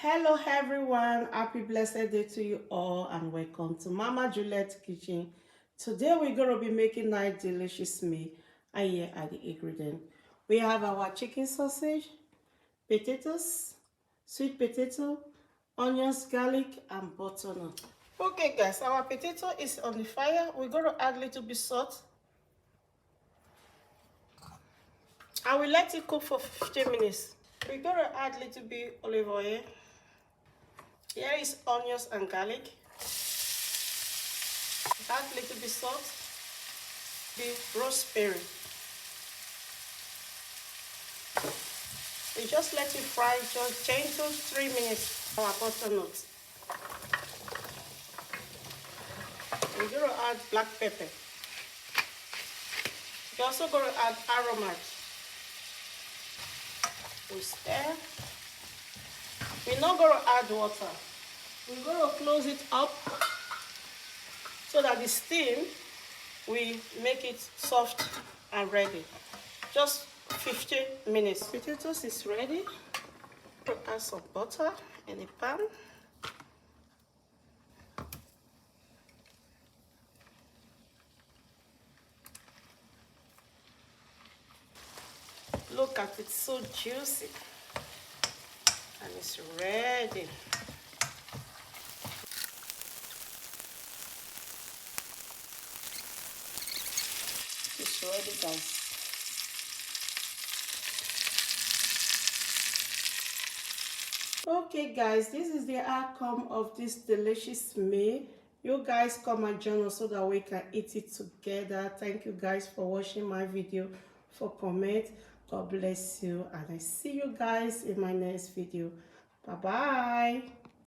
Hello everyone, happy blessed day to you all and welcome to Mama Juliet Kitchen. Today we're going to be making nice delicious meal and here are the ingredients. We have our chicken sausage, potatoes, sweet potato, onions, garlic and butternut. Okay guys, our potato is on the fire. We're going to add a little bit salt. I will let it cook for 15 minutes. We're going to add a little bit olive oil. Here is onions and garlic. Add a little bit salt, the rosemary. You just let it fry, just 10 to 3 minutes. Our butternut. We're going to add black pepper. You're also going to add aromat. We stir. We're not going to add water. We're going to close it up so that the steam will make it soft and ready. Just 15 minutes. Potatoes is ready. Add some butter in the pan. Look at it, so juicy. And it's ready. It's ready, guys. Okay guys, this is the outcome of this delicious meal. You guys come and join us so that we can eat it together. Thank you guys for watching my video, for comment. God bless you, and I see you guys in my next video. Bye bye.